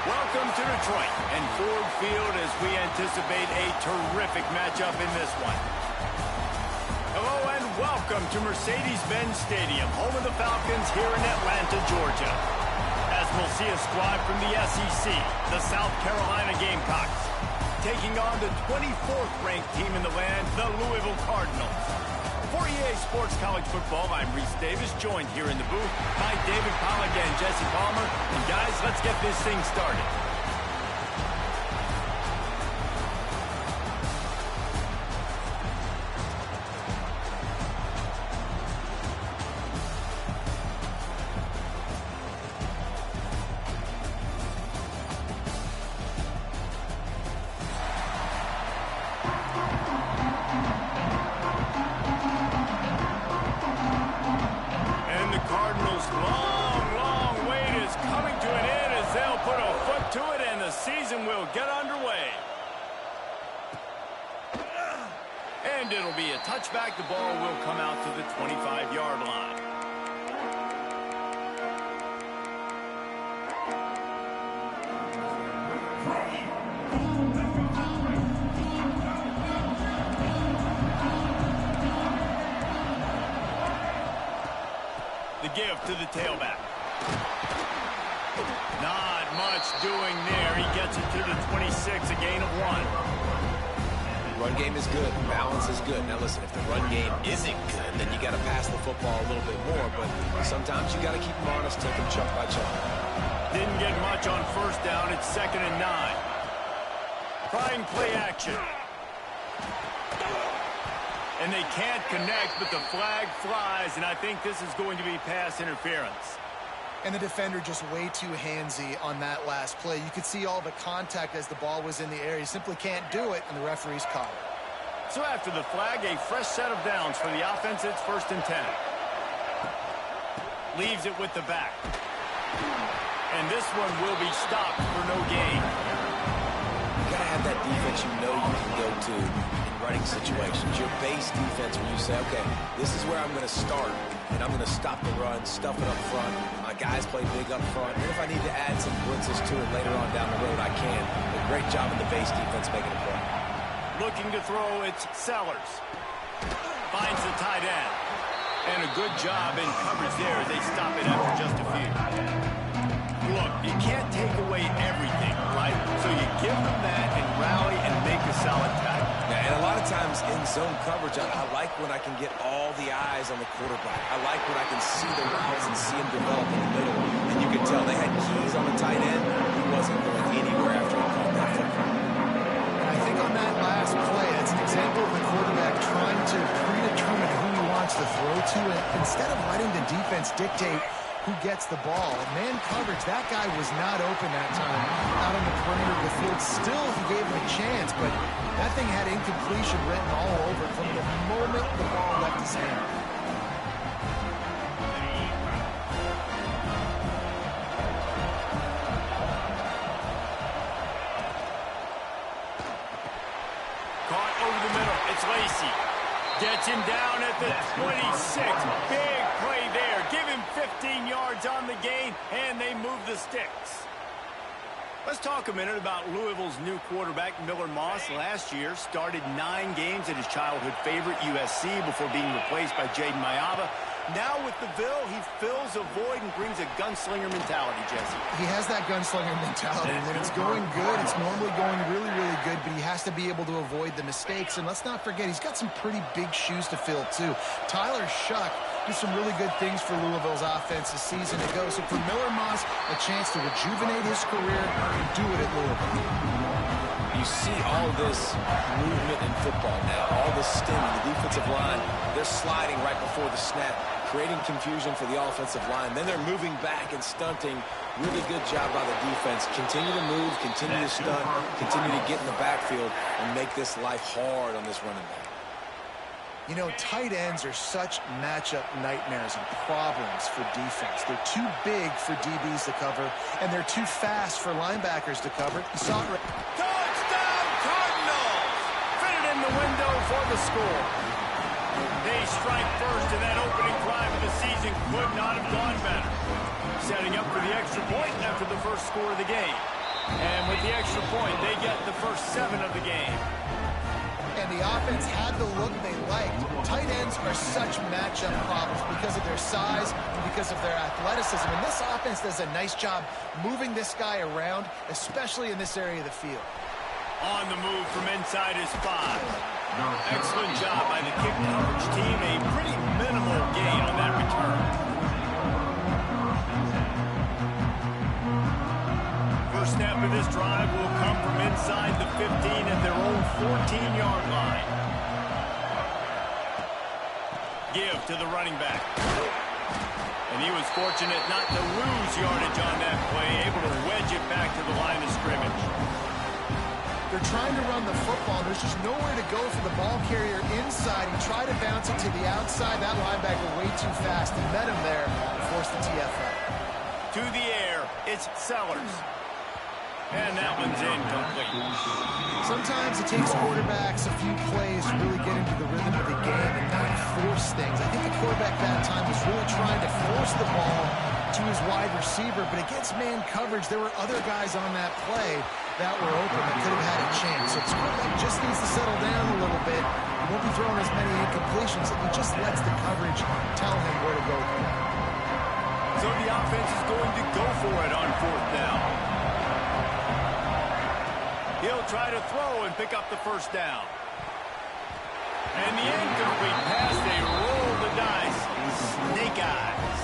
Welcome to Detroit and Ford Field as we anticipate a terrific matchup in this one. Hello and welcome to Mercedes-Benz Stadium, home of the Falcons here in Atlanta, Georgia. As we'll see a squad from the SEC, the South Carolina Gamecocks, taking on the 24th ranked team in the land, the Louisville Cardinals. For EA Sports College Football, I'm Reese Davis, joined here in the booth by David Pollack and Jesse Palmer. And guys, let's get this thing started. And it'll be a touchback. The ball will come out to the 25-yard line. The give to the tailback. Not much doing there. He gets it to the 26, a gain of 1. Run game is good. Balance is good. Now listen, if the run game isn't good, then you got to pass the football a little bit more. But sometimes you got to keep them honest, take them chunk by chunk. Didn't get much on first down. It's 2nd and 9. Trying play action. And they can't connect, but the flag flies, and I think this is going to be pass interference. And the defender just way too handsy on that last play. You could see all the contact as the ball was in the air. He simply can't do it, and the referee's caught it. So after the flag, a fresh set of downs for the offense. It's 1st and 10. Leaves it with the back. And this one will be stopped for no gain. You got to have that defense you know you can go to in running situations. Your base defense where you say, okay, this is where I'm going to start, and I'm going to stop the run, stuff it up front. My guys play big up front. And if I need to add some blitzes to it later on down the road, I can. A great job in the base defense making a play. Looking to throw, it's Sellers. Finds the tight end. And a good job in coverage there. They stop it after just a few. Look, you can't take away everything, right? So you give them that and rally and make a solid tackle. Yeah, and a lot of times in zone coverage, I like when I can get all the eyes on the quarterback. I like when I can see the routes and see him develop in the middle. And you can tell they had keys on the tight end. He wasn't going anywhere after he caught that football. And I think on that last play, it's an example of the quarterback trying to predetermine who he wants to throw to. And instead of letting the defense dictate who gets the ball, man coverage, that guy was not open that time out on the perimeter of the field. Still, he gave him a chance, but that thing had incompletion written all over it from the moment the ball left his hand. Caught over the middle. It's Lacy. Gets him down at the 26. Big play there. Give him 15 yards on the gain, and they move the sticks. Let's talk a minute about Louisville's new quarterback, Miller Moss. Last year, started 9 games at his childhood favorite, USC, before being replaced by Jaden Mayaba. Now with the Ville, he fills a void and brings a gunslinger mentality, Jesse. He has that gunslinger mentality. When it's going good, it's normally going really, really good, but he has to be able to avoid the mistakes. And let's not forget, he's got some pretty big shoes to fill, too. Tyler Shuck did some really good things for Louisville's offense this season ago. So for Miller Moss, a chance to rejuvenate his career and do it at Louisville. You see all this movement in football now, all the stemming, the defensive line, they're sliding right before the snap, creating confusion for the offensive line. Then they're moving back and stunting. Really good job by the defense. Continue to move, continue to stunt, continue to get in the backfield and make this life hard on this running back. You know, tight ends are such matchup nightmares and problems for defense. They're too big for DBs to cover, and they're too fast for linebackers to cover. You saw it. Touchdown, Cardinals! Fitted in the window for the score. They strike first, and that opening drive of the season could not have gone better. Setting up for the extra point after the first score of the game. And with the extra point, they get the first 7 of the game. And the offense had the look they liked. Tight ends are such matchup problems because of their size and because of their athleticism. And this offense does a nice job moving this guy around, especially in this area of the field. On the move from inside his 5. Excellent job by the kick coverage team. A pretty minimal gain on that return. First snap of this drive will come from inside the 15 at their own 14-yard line. Give to the running back. And he was fortunate not to lose yardage on that play, able to wedge it back to the line of scrimmage. They're trying to run the football. There's just nowhere to go for the ball carrier inside. He tried to bounce it to the outside. That linebacker way too fast. He met him there and forced the TFL. To the air, it's Sellers. And that one's incomplete. Sometimes it takes quarterbacks a few plays to really get into the rhythm of the game and not force things. I think the quarterback that time was really trying to force the ball to his wide receiver, but against man coverage, there were other guys on that play that were open that could have had a chance. So this quarterback just needs to settle down a little bit. He won't be throwing as many incompletions if he just lets the coverage tell him where to go. So the offense is going to go for it on 4th down. He'll try to throw and pick up the first down. And the incomplete pass, they roll the dice. Snake eyes.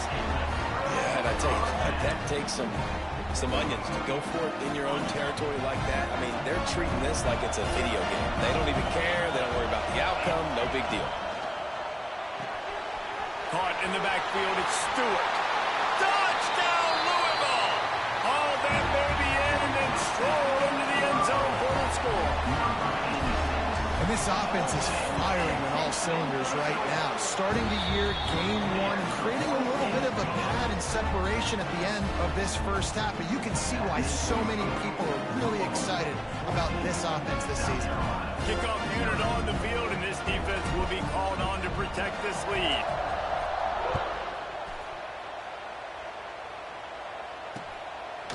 Yeah, and I tell you, that takes some onions to go for it in your own territory like that. I mean, they're treating this like it's a video game. They don't even care. They don't worry about the outcome. No big deal. Caught in the backfield, it's Stewart. Touchdown, Louisville! Haul that baby in and then stroll into the end zone for the score. And this offense is firing on all cylinders right now. Starting the year, game 1, and creating a little bit of a pad and separation at the end of this first half. But you can see why so many people are really excited about this offense this season. Kickoff unit on the field, and this defense will be called on to protect this lead.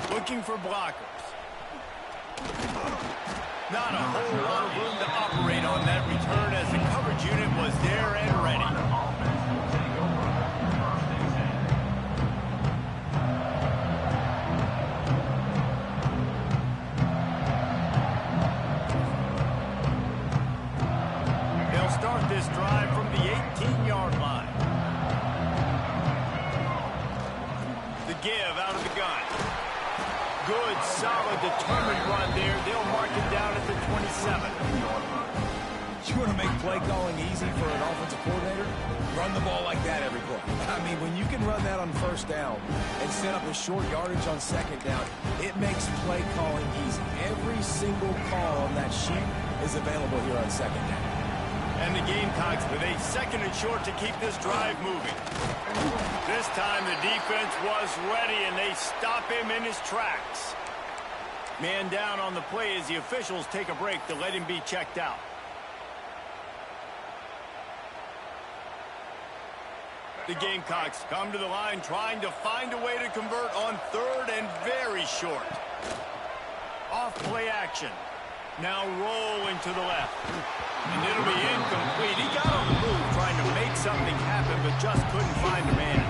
Looking for blockers. Not a whole lot of room to operate on that return as the coverage unit was there and ready. They'll start this drive from the 18-yard line. The give out of the gun. Good, solid, determined run there. They'll mark it down at the 27. You want to make play calling easy for an offensive coordinator? Run the ball like that every play. I mean, when you can run that on 1st down and set up a short yardage on 2nd down, it makes play calling easy. Every single call on that sheet is available here on 2nd down. And the Gamecocks with a 2nd and short to keep this drive moving. This time the defense was ready, and they stop him in his tracks. Man down on the play as the officials take a break to let him be checked out. The Gamecocks come to the line trying to find a way to convert on 3rd and very short. Off play action. Now rolling to the left. And it'll be incomplete. He got on the move trying to make something happen, but just couldn't find a man.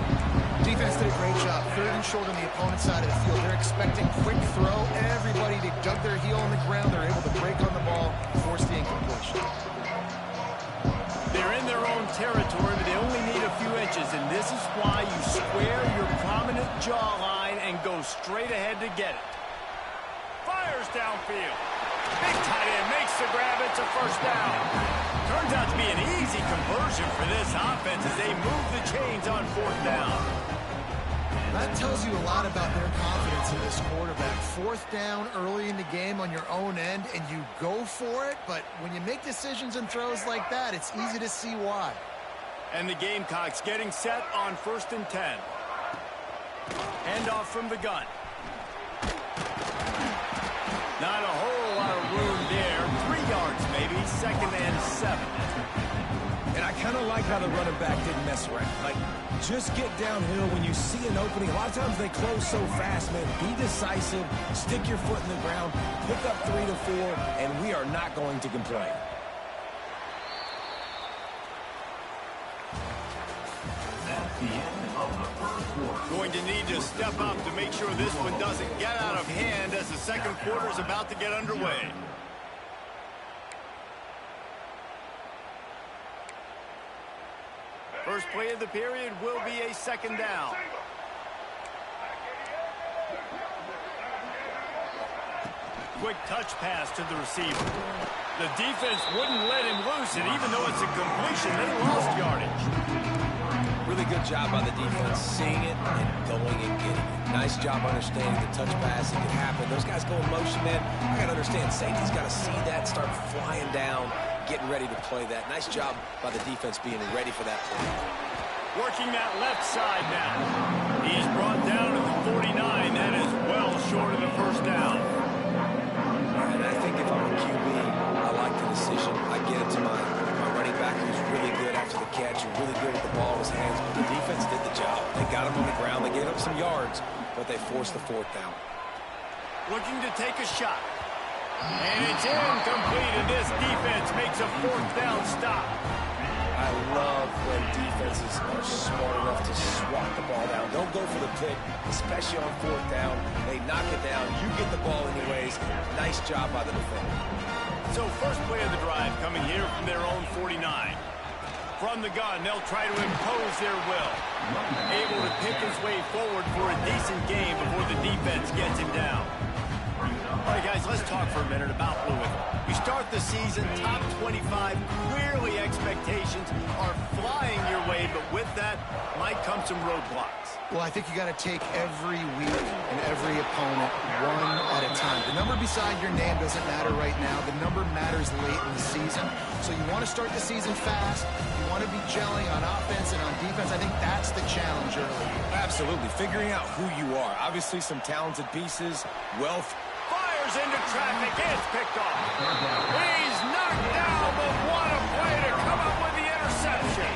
Defense did a great job. 3rd and short on the opponent's side of the field. They're expecting quick throw. Everybody, they dug their heel on the ground. They're able to break on the ball, force the incompletion. They're in their own territory, but they only need a few inches, and this is why you square your prominent jawline and go straight ahead to get it. Fires downfield. Big tight end makes the grab. It's a 1st down. Turns out to be an easy conversion for this offense as they move the chains on 4th down. That tells you a lot about their confidence in this quarterback. 4th down early in the game on your own end, and you go for it, but when you make decisions and throws like that, it's easy to see why. And the Gamecocks getting set on 1st and 10. Handoff from the gun. Not a whole lot of room there. 3 yards maybe, 2nd and 7. And I kind of like how the running back didn't mess around. Like, just get downhill when you see an opening. A lot of times they close so fast, man. Be decisive, stick your foot in the ground, pick up 3 to 4, and we are not going to complain. That's the end of the first quarter. Going to need to step up to make sure this one doesn't get out of hand as the second quarter is about to get underway. First play of the period will be a second down. Quick touch pass to the receiver. The defense wouldn't let him loose, and even though it's a completion, they lost yardage. Really good job by the defense, seeing it and going and getting it. Nice job understanding the touch pass. It can happen. Those guys go in motion, man. I got to understand, safety's got to see that, start flying down, getting ready to play that. Nice job by the defense being ready for that play. Working that left side now. He's brought down to the 49. That is well short of the first down. And I think if I'm a QB, I like the decision. I get it to my running back who's really good after the catch and really good with the ball in his hands. But the defense did the job. They got him on the ground. They gave up some yards, but they forced the fourth down. Looking to take a shot. And it's incomplete, and this defense makes a fourth down stop. I love when defenses are smart enough to swat the ball down. Don't go for the pick, especially on fourth down. They knock it down. You get the ball anyways. Nice job by the defender. So first play of the drive coming here from their own 49. From the gun, they'll try to impose their will. Able to pick his way forward for a decent game before the defense gets him down. All right, guys, let's talk for a minute about Louisville. We start the season top 25. Clearly, expectations are flying your way, but with that might come some roadblocks. Well, I think you got to take every week and every opponent one at a time. The number beside your name doesn't matter right now. The number matters late in the season. So you want to start the season fast. You want to be gelling on offense and on defense. I think that's the challenge early. Absolutely. Figuring out who you are. Obviously, some talented pieces, wealth. Fires into traffic. It's picked off. He's knocked down, but what a play to come up with the interception.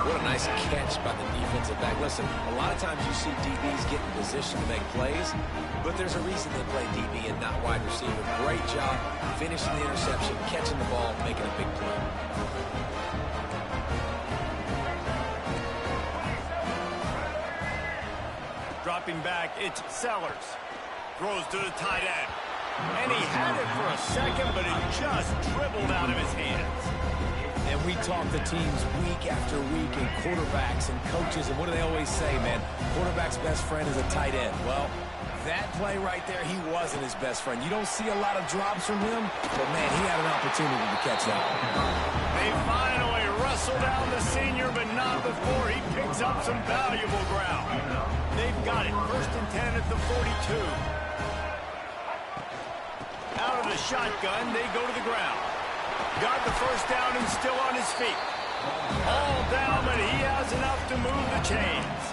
What a nice catch by the defensive back. Listen, a lot of times you see DBs get in position to make plays, but there's a reason they play DB and not wide receiver. Great job finishing the interception, catching the ball, making a big play. Dropping back, it's Sellers. Throws to the tight end. And he had it for a second, but it just dribbled out of his hands. And we talk to teams week after week, and quarterbacks and coaches, and what do they always say, man? Quarterback's best friend is a tight end. Well, that play right there, he wasn't his best friend. You don't see a lot of drops from him, but, man, he had an opportunity to catch that one. They finally wrestle down the senior, but not before he picks up some valuable ground. They've got it. 1st and 10 at the 42. Out of the shotgun, they go to the ground. Got the first down and still on his feet. All down, but he has enough to move the chains.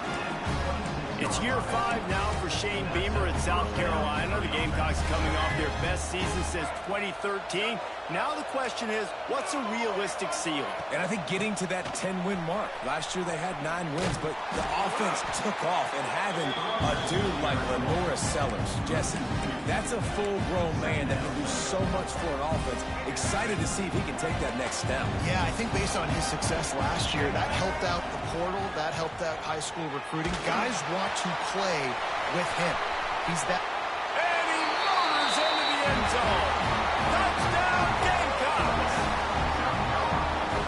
It's year 5 now for Shane Beamer at South Carolina. The Gamecocks coming off their best season since 2013. Now the question is, what's a realistic ceiling? And I think getting to that 10-win mark. Last year they had 9 wins, but the offense took off, and having a dude like Lenora Sellers, Jesse, that's a full-grown man that can do so much for an offense. Excited to see if he can take that next step. Yeah, I think based on his success last year, that helped out the portal, that helped out high school recruiting. Guys want to play with him. He's that. And he motors into the end zone. Touchdown, Gamecocks!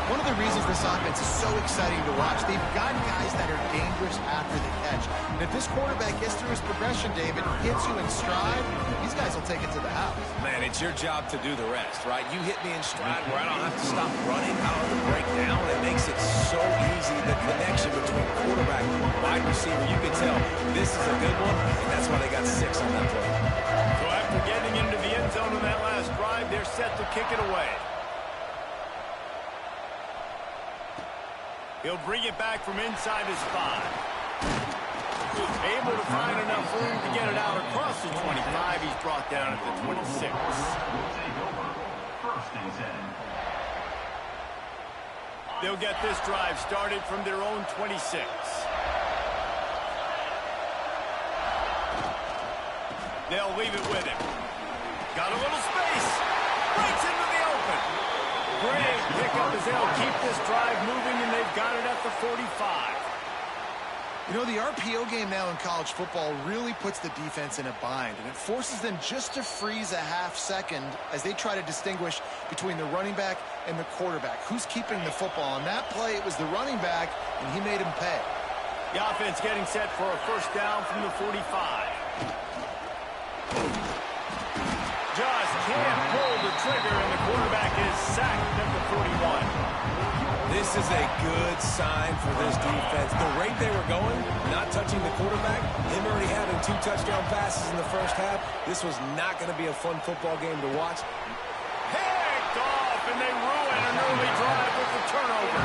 One of the reasons this offense is so exciting to watch, they've got guys that are dangerous after the catch. And if this quarterback gets through his progression, David, hits you in stride, these guys will take it to the house. Man, it's your job to do the rest, right? You hit me in stride where I don't have to stop running, I don't have to break down. It makes it so easy. The connection between quarterback and wide receiver, you can tell this is a good one, and that's why they got 6 on that play. So after getting into the end zone on that last drive, they're set to kick it away. He'll bring it back from inside his 5. Able to find enough room to get it out across the 25. He's brought down at the 26. 1st and 10. They'll get this drive started from their own 26. They'll leave it with him. Got a little space. Breaks into the open. Great pickup as they'll keep this drive moving, and they've got it at the 45. You know, the RPO game now in college football really puts the defense in a bind, and it forces them just to freeze a half second as they try to distinguish between the running back and the quarterback. Who's keeping the football? On that play, it was the running back, and he made him pay. The offense getting set for a first down from the 45. Just can't pull the trigger, and the quarterback is sacked at the 41. This is a good sign for this defense. The rate they were going, not touching the quarterback, him already having 2 touchdown passes in the first half, this was not going to be a fun football game to watch. Picked off, and they ruin an early drive with the turnover.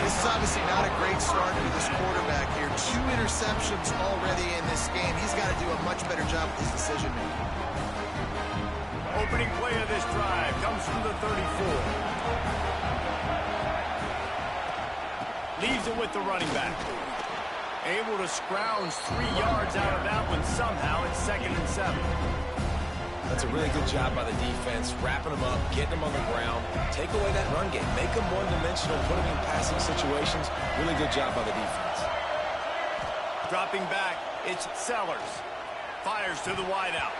This is obviously not a great start for this quarterback here. 2 interceptions already in this game. He's got to do a much better job with his decision-making. Opening play of this drive comes from the 34. Leaves it with the running back. Able to scrounge 3 yards out of that one somehow. It's 2nd and 7. That's a really good job by the defense, wrapping them up, getting them on the ground, take away that run game, make them one-dimensional, put them in passing situations. Really good job by the defense. Dropping back, it's Sellers. Fires to the wideout.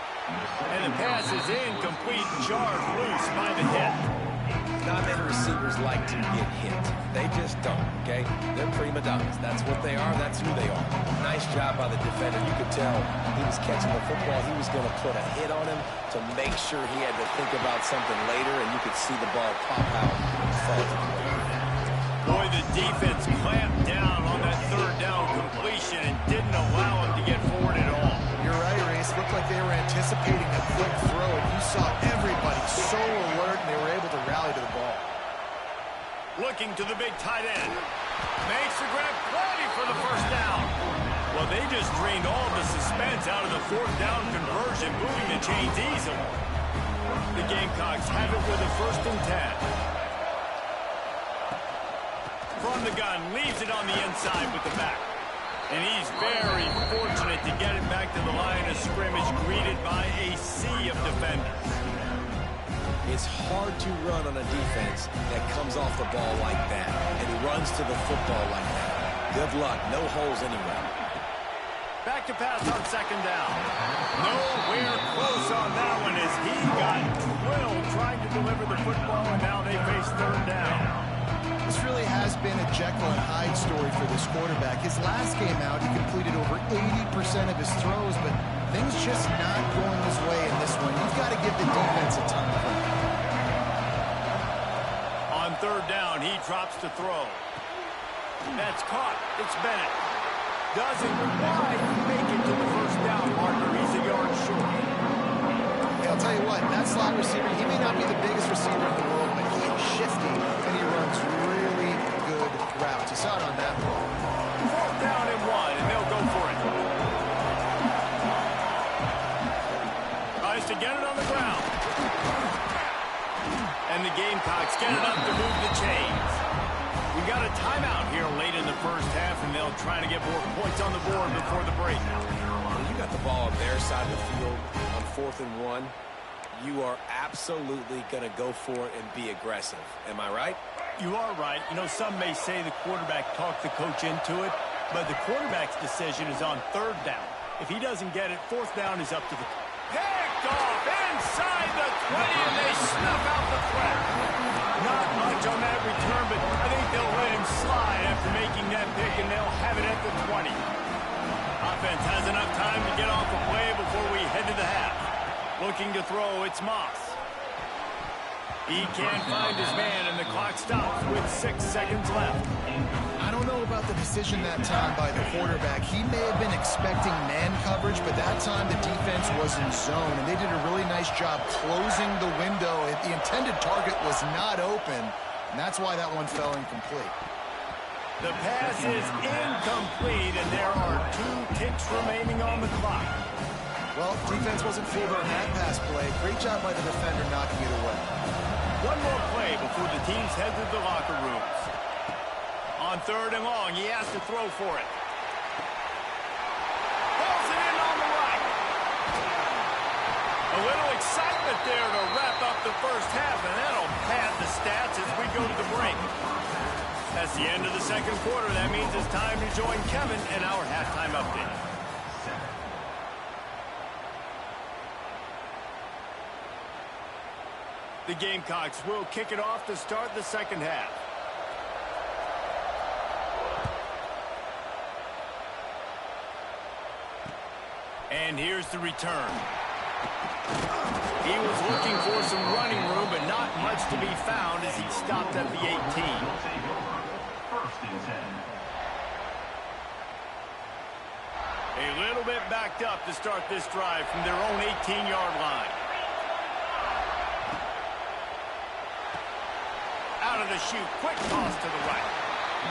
And the pass is incomplete, jarred loose by the hit. Not many receivers like to get hit. They just don't, okay? They're prima donnas. That's what they are. That's who they are. Nice job by the defender. You could tell he was catching the football. He was going to put a hit on him to make sure he had to think about something later, and you could see the ball pop out and fall to the ground. Boy, the defense clamped down on that 3rd down completion and didn't allow him to get forward at all. You're right, Reese. Looked like they were anticipating a quick throw, and you saw everybody so alert, and they were able to rally to the ball. Looking to the big tight end. Makes the grab, plenty for the first down. Well, they just drained all the suspense out of the 4th down conversion, moving the chains easily. The Gamecocks have it with a 1st and 10. From the gun, leaves it on the inside with the back. And he's very fortunate to get it back to the line of scrimmage, greeted by a sea of defenders. It's hard to run on a defense that comes off the ball like that, and he runs to the football like that. Good luck. No holes anywhere. Back to pass on 2nd down. Nowhere close on that one as he got drilled trying to deliver the football, and now they face 3rd down. This really has been a Jekyll and Hyde story for this quarterback. His last game out, he completed over 80% of his throws, but things just not going his way in this one. You've got to give the defense a ton of credit. On 3rd down, he drops to throw. That's caught. It's Bennett. Doesn't quite make it to the 1st down marker. He's a yard short. Hey, I'll tell you what, that slot receiver, he may not be the biggest receiver in the world, but he is shifty, and he runs really good routes. You saw it on that play. 4th down and 1, and they'll go for it. Tries to get it on the ground. And the Gamecocks get it up to move the chains. We got a timeout here late in the first half, and they'll try to get more points on the board before the break. When you got the ball on their side of the field on 4th and 1, you are absolutely going to go for it and be aggressive. Am I right? You are right. You know, some may say the quarterback talked the coach into it, but the quarterback's decision is on 3rd down. If he doesn't get it, 4th down is up to the... Picked off inside the 20, and they snuff out the threat. Not much on that return, but I think they'll let him slide after making that pick, and they'll have it at the 20. Offense has enough time to get off the play before we head to the half. Looking to throw, it's Moss. He can't find his man, and the clock stops with 6 seconds left. I don't know about the decision that time by the quarterback. He may have been expecting man coverage, but that time the defense was in zone, and they did a really nice job closing the window. The intended target was not open, and that's why that one fell incomplete. The pass is incomplete, and there are 2 ticks remaining on the clock. Well, defense wasn't fooled on that pass play. Great job by the defender knocking it away. One more play before the teams head to the locker rooms. On 3rd and long, he has to throw for it. Pulls it in on the right. A little excitement there to wrap up the first half, and that'll pad the stats as we go to the break. That's the end of the second quarter. That means it's time to join Kevin in our halftime update. The Gamecocks will kick it off to start the second half. And here's the return. He was looking for some running room, but not much to be found as he stopped at the 18. A little bit backed up to start this drive from their own 18-yard line. Out of the chute, quick toss to the right.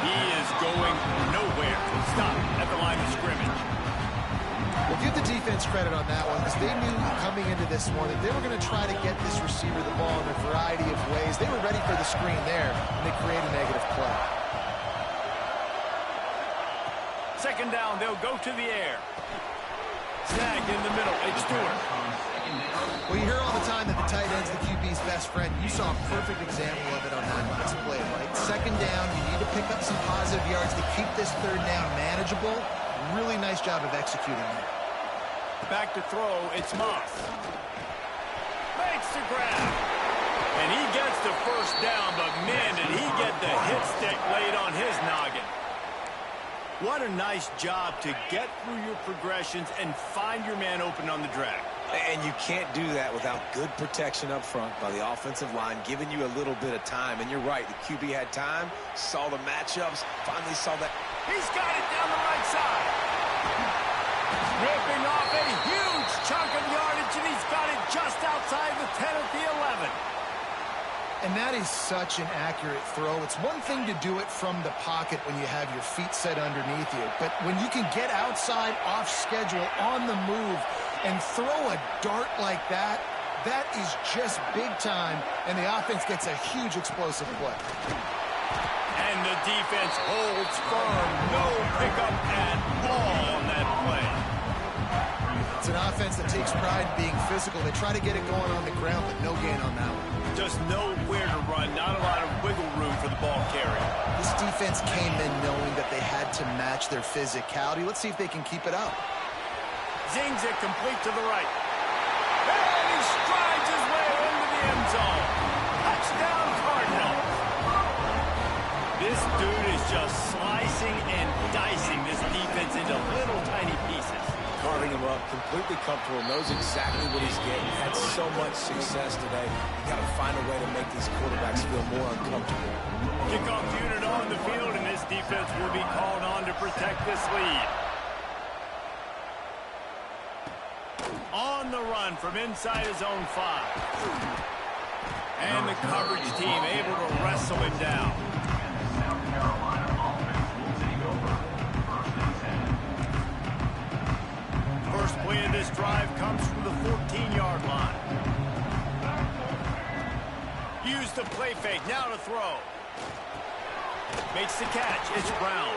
He is going nowhere. Stop at the line of scrimmage. Well, give the defense credit on that one because they knew coming into this one that they were going to try to get this receiver the ball in a variety of ways. They were ready for the screen there, and they create a negative play. Second down, they'll go to the air. Snagged in the middle. It's Stewart. Well, you hear all the time that the tight end's the QB's best friend. You saw a perfect example of it on that last play, right? Second down, you need to pick up some positive yards to keep this third down manageable. Really nice job of executing that. Back to throw, it's Moss. Makes the grab. And he gets the first down, but man, did he get the hit stick laid on his noggin. What a nice job to get through your progressions and find your man open on the drag. And you can't do that without good protection up front by the offensive line, giving you a little bit of time. And you're right, the QB had time, saw the matchups, finally saw that. He's got it down the right side. Ripping off a huge chunk of yardage, and he's got it just outside the 10 at the 11. And that is such an accurate throw. It's one thing to do it from the pocket when you have your feet set underneath you, but when you can get outside, off schedule, on the move, and throw a dart like that, that is just big time, and the offense gets a huge explosive play. And the defense holds firm. No pickup at all on that play. It's an offense that takes pride in being physical. They try to get it going on the ground, but no gain on that one. Just nowhere to run. Not a lot of wiggle room for the ball carrier. This defense came in knowing that they had to match their physicality. Let's see if they can keep it up. Zings it complete to the right. And he strides his way into the end zone. Touchdown, Cardinals. This dude is just slicing and dicing this defense into little tiny pieces. Carving him up, completely comfortable, knows exactly what he's getting. Had so much success today. You got to find a way to make these quarterbacks feel more uncomfortable. Kickoff unit on the field, and this defense will be called on to protect this lead. On the run from inside his own 5. And the coverage team able to wrestle him down. First play of this drive comes from the 14-yard line. Use the play fake, now to throw. Makes the catch, it's Brown.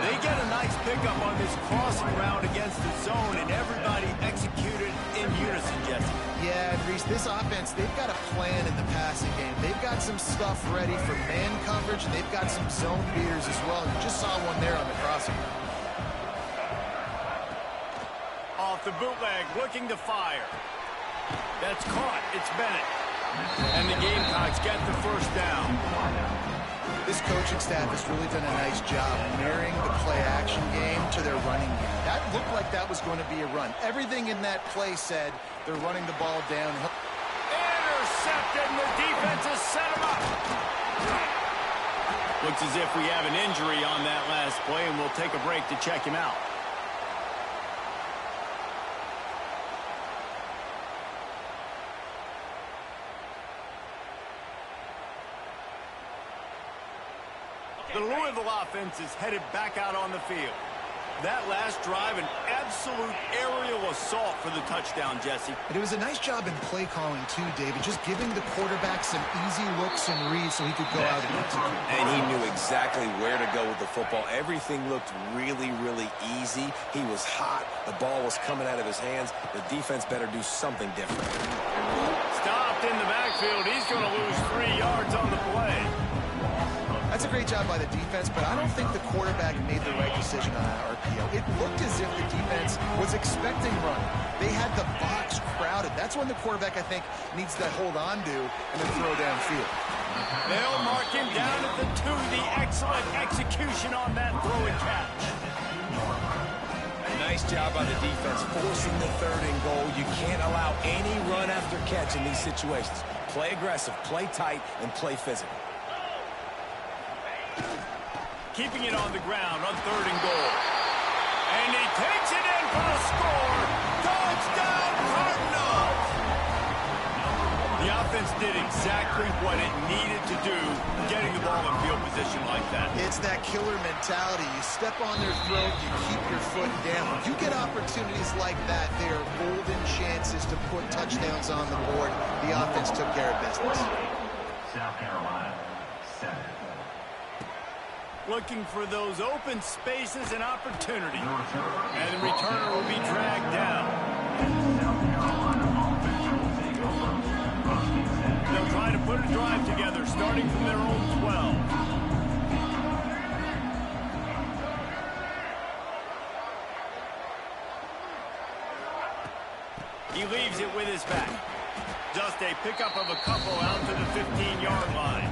They get a nice pickup on this crossing route against the zone, and everybody executed in unison, Jesse. Yeah, and Reese, this offense, they've got a plan in the passing game. They've got some stuff ready for man coverage, and they've got some zone beaters as well. You just saw one there on the crossing route. Off the bootleg, looking to fire. That's caught. It's Bennett. And the Gamecocks get the first down. This coaching staff has really done a nice job marrying the play-action game to their running game. That looked like that was going to be a run. Everything in that play said they're running the ball down. Intercepted, and the defense has set him up. Looks as if we have an injury on that last play, and we'll take a break to check him out. The Louisville offense is headed back out on the field. That last drive, an absolute aerial assault for the touchdown, Jesse. And it was a nice job in play calling, too, David, just giving the quarterback some easy looks and reads so he could go out and execute. And he knew exactly where to go with the football. Everything looked really, really easy. He was hot. The ball was coming out of his hands. The defense better do something different. Stopped in the backfield. He's going to lose 3 yards on the play. That's a great job by the defense, but I don't think the quarterback made the right decision on that RPO. It looked as if the defense was expecting running. They had the box crowded. That's when the quarterback, I think, needs to hold on to and then throw downfield. They'll mark him down at the 2. The excellent execution on that throw and catch. Nice job by the defense forcing the 3rd and goal. You can't allow any run after catch in these situations. Play aggressive, play tight, and play physical. Keeping it on the ground on 3rd and goal. And he takes it in for the score. Touchdown, Cardinals! The offense did exactly what it needed to do, getting the ball in field position like that. It's that killer mentality. You step on their throat, you keep your foot down. If you get opportunities like that, they are golden chances to put touchdowns on the board. The offense took care of business. South Carolina, 7. Looking for those open spaces and opportunity. And the returner will be dragged down. They'll try to put a drive together, starting from their own 12. He leaves it with his back. Just a pickup of a couple out to the 15-yard line.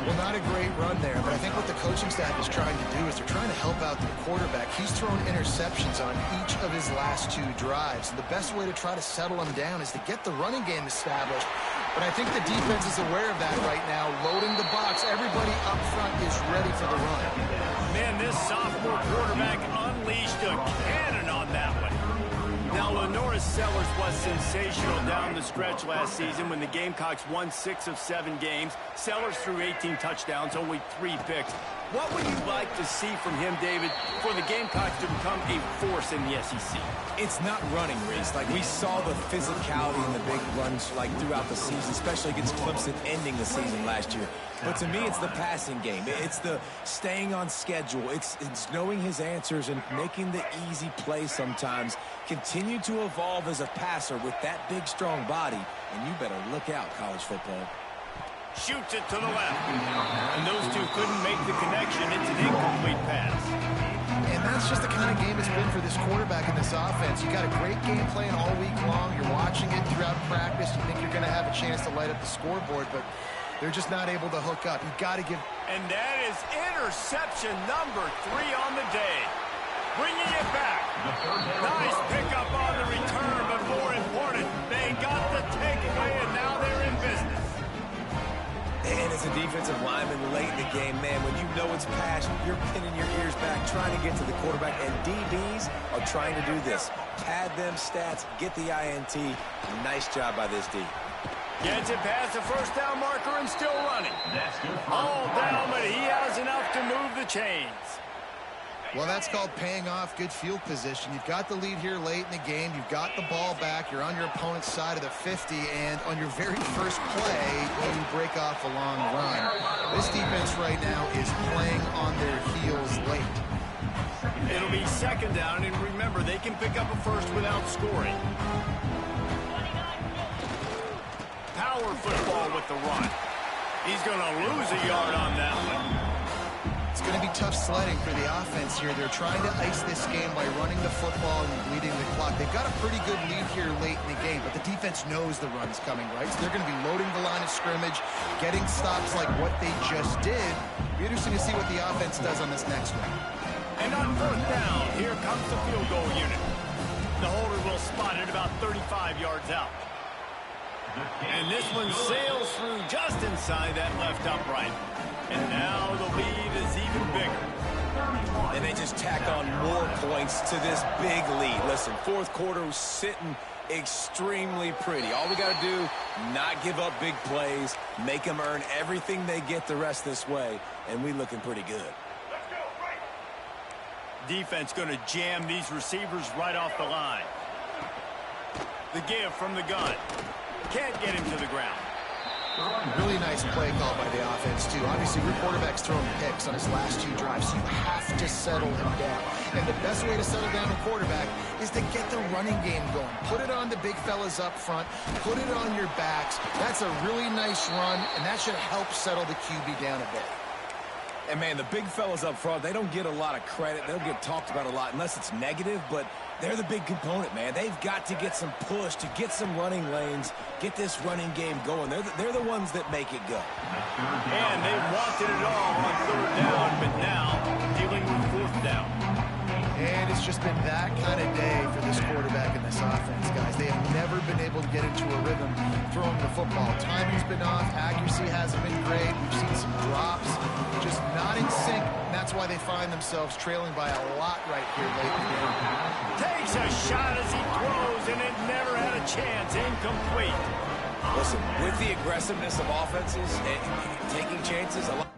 Well, not a great run there, but I think what the coaching staff is trying to do is they're trying to help out the quarterback. He's thrown interceptions on each of his last 2 drives. And the best way to try to settle him down is to get the running game established. But I think the defense is aware of that right now, loading the box. Everybody up front is ready for the run. Man, this sophomore quarterback unleashed a cannon on that one. Now, Lenora Sellers was sensational down the stretch last season when the Gamecocks won 6 of 7 games. Sellers threw 18 touchdowns, only 3 picks. What would you like to see from him, David, for the Gamecocks to become a force in the SEC? It's not running, Reese. Like, we saw the physicality in the big runs, like, throughout the season, especially against Clemson ending the season last year. But to me, it's the passing game. It's the staying on schedule. It's knowing his answers and making the easy play sometimes. Continue to evolve as a passer with that big, strong body. And you better look out, college football. Shoots it to the left. And those two couldn't make the connection. It's an incomplete pass. And that's just the kind of game it's been for this quarterback in this offense. You got a great game plan all week long. You're watching it throughout practice. You think you're going to have a chance to light up the scoreboard, but they're just not able to hook up. You got to give. And that is interception number 3 on the day. Bringing it back. Nice pickup on the return, but more important, they got the takeaway, and now they're in business. And as a defensive lineman late in the game, man, when you know it's passed, you're pinning your ears back, trying to get to the quarterback, and DBs are trying to do this. Pad them stats, get the INT. Nice job by this D. Gets it past the first down marker and still running. All down, but he has enough to move the chains. Well, that's called paying off good field position. You've got the lead here late in the game. You've got the ball back. You're on your opponent's side of the 50, and on your very first play, you break off a long run. This defense right now is playing on their heels late. It'll be 2nd down, and remember, they can pick up a first without scoring. Power football with the run. He's going to lose a yard on that one. It's going to be tough sledding for the offense here. They're trying to ice this game by running the football and bleeding the clock. They've got a pretty good lead here late in the game, but the defense knows the run's coming, right? So they're going to be loading the line of scrimmage, getting stops like what they just did. It'll be interesting to see what the offense does on this next one. And on 4th down, here comes the field goal unit. The holder will spot it about 35 yards out. And this one sails through just inside that left upright. And now the lead is even bigger. And they just tack on more points to this big lead. Listen, 4th quarter was sitting extremely pretty. All we got to do, not give up big plays, make them earn everything they get the rest this way, and we looking pretty good. Defense going to jam these receivers right off the line. The give from the gun. Can't get him to the ground. Really nice play call by the offense, too. Obviously, your quarterback's thrown picks on his last 2 drives, so you have to settle him down. And the best way to settle down a quarterback is to get the running game going. Put it on the big fellas up front. Put it on your backs. That's a really nice run, and that should help settle the QB down a bit. And, man, the big fellas up front, they don't get a lot of credit. They don't get talked about a lot unless it's negative, but they're the big component, man. They've got to get some push, to get some running lanes, get this running game going. They're the ones that make it go. And they wanted it all on 3rd down, but now dealing with 4th down. And it's just been that kind of day for this quarterback and this offense, guys. They have never been able to get into a rhythm throwing the football. Timing's been off. Accuracy hasn't been great. We've seen some drops. Just not in sync. And that's why they find themselves trailing by a lot right here late in the game. Takes a shot as he throws, and it never had a chance. Incomplete. Listen, with the aggressiveness of offenses and taking chances, a lot